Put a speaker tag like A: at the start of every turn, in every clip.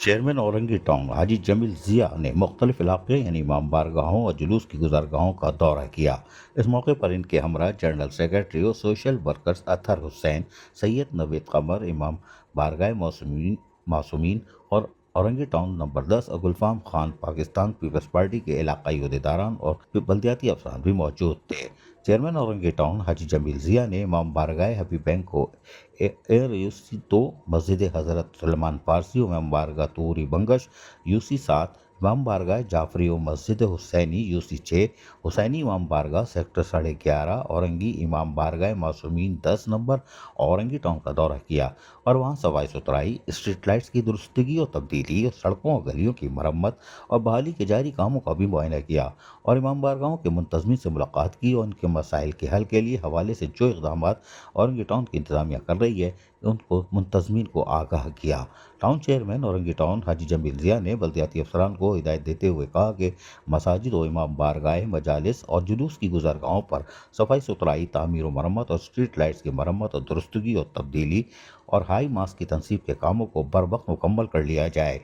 A: Chairman Orangi town حاجی جمیل ضیاء نے مختلف علاقے یعنی امام بارگاہوں اور جلوس کی گزرگاہوں کا دورہ کیا۔ اس موقع پر ان کے ہمراہ جنرل سیکریٹری اور سوشل ورکرز اطہر حسین، سید نوید قمر، امام بارگاہ معصومین اور اورنگی ٹاؤن نمبر 10 اور گلفام خان پاکستان پیپلز پارٹی کے علاقائی عہدیداران اور بلدیاتی افسران بھی موجود تھے۔ چیئرمین اورنگی ٹاؤن حاجی جمیل ضیاء نے امام بارگاہ حبیب بینک کو ایئر یو سی 2، مسجد حضرت سلیمان فارسی و امام بارگاہ طوری بنگش یو سی 7، امام بارگاہ جعفری و مسجد حسینی یو سی 6، حسینی امام بارگاہ سیکٹر 11.5، اورنگی امام بارگاہ معصومین 10 نمبر اورنگی ٹاؤن کا دورہ کیا اور وہاں صفائی ستھرائی، اسٹریٹ لائٹس کی درستگی اور تبدیلی اور سڑکوں اور گلیوں کی مرمت اور بحالی کے جاری کاموں کا بھی معائنہ کیا اور امام بارگاہوں کے منتظمین سے ملاقات کی اور ان کے مسائل کے حل کے لیے حوالے سے جو اقدامات اورنگی ٹاؤن کی انتظامیہ کر رہی ہے ان کو منتظمین کو آگاہ کیا۔ ٹاؤن چیئرمین اورنگی ٹاؤن حاجی جمیل ضیاء نے بلدیاتی افسران کو ہدایت دیتے ہوئے کہا کہ مساجد و امام بارگاہ، مجالس اور جلوس کی گزرگاہوں پر صفائی ستھرائی، تعمیر و مرمت اور اسٹریٹ لائٹس کی مرمت اور درستگی اور تبدیلی اور ہائی ماسک کی تنصیب کے کاموں کو بروقت مکمل کر لیا جائے۔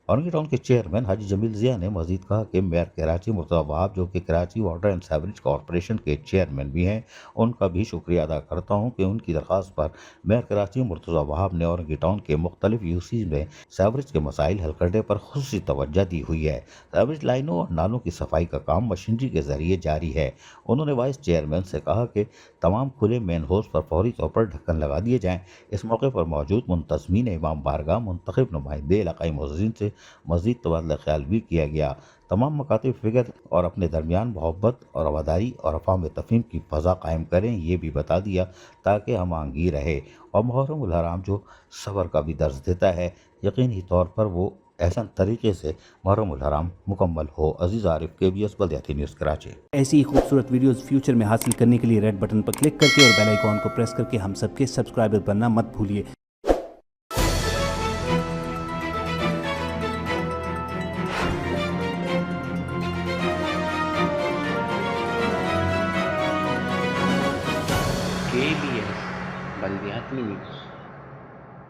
A: اورنگی ٹاؤن کے چیئرمین حاجی جمیل ضیاء نے مزید کہا کہ میئر کراچی مرتضیٰ وہاب، جو کہ Karachi water and sewerage corporation کے چیئرمین بھی ہیں، ان کا بھی شکریہ ادا کرتا ہوں کہ ان کی درخواست پر میئر کراچی مرتضیٰ وہاب نے اورنگی ٹاؤن کے مختلف یو سی میں سیوریج کے مسائل حل کرنے پر خصوصی توجہ دی ہوئی ہے۔ سیوریج لائنوں اور نالوں کی صفائی کا کام مشینری کے ذریعے جاری ہے۔ انہوں نے وائس چیئرمین سے کہا کہ تمام کھلے مین ہولز پر فوری طور پر ڈھکن لگا دیے جائیں۔ اس موقع پر موجود منتظمین امام بارگاہ، منتخب نمائندے، علاقائی معززین سے مزید تبادلہ خیال بھی کیا گیا۔ تمام مکاتب فکر اور اپنے درمیان محبت اور رواداری اور افہام تفہیم کی فضا قائم کریں، یہ بھی بتا دیا تاکہ ہم آہنگی رہے اور محرم الحرام جو صبر کا بھی درس دیتا ہے، یقینی طور پر وہ احسن طریقے سے محرم الحرام مکمل ہو۔ عزیز عارف، KBS بلدیاتی نیوز کراچی۔
B: ایسی ہی خوبصورت ویڈیوز فیوچر میں حاصل کرنے کے لیے ریڈ بٹن پر کلک کر کے اور بیل آئیکن کو پریس کر کے ہم سب کے سبسکرائبر بننا مت بھولیے۔
C: KBS بلدیاتی نیوز